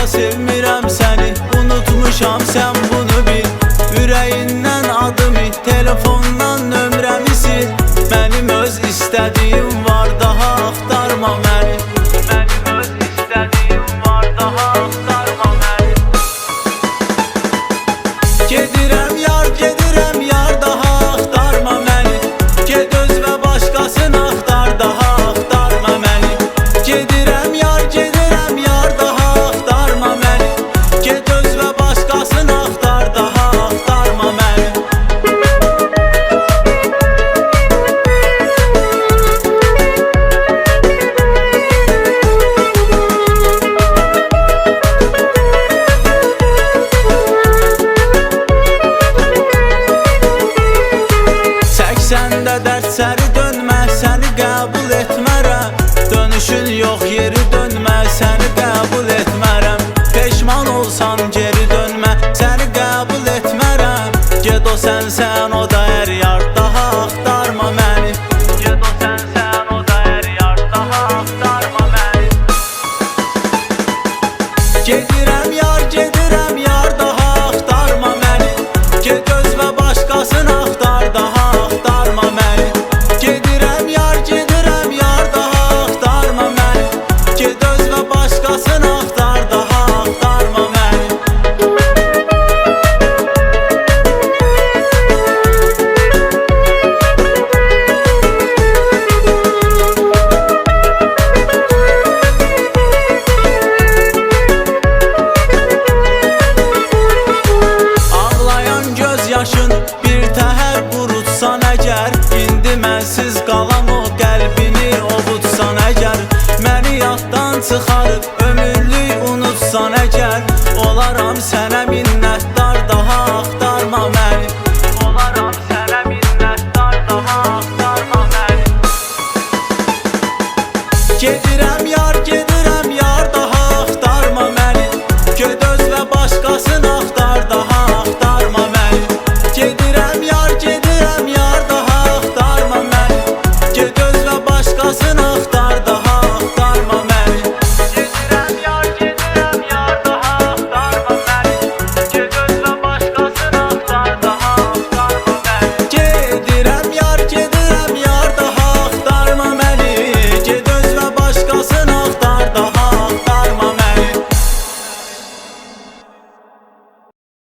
Asla sevmirəm səni, unutmuşam sən bunu bil. Ürəyindən adımı, telefondan nömrəmi sil. Mənim öz istədiyim var, daha axtarma məni. Mənim öz istədiyim var, daha axtarma məni. Gedirəm yar, daha axtarma məni. Ged öz və başqasını axtar, daha axtarma məni. Gedirəm yar, daha axtarma məni. Ged öz və başqasını axtar, daha axtarma məni. Səndə dərd səri dönmə, səni qəbul etmərəm. Dönüşün yox, yeri dön.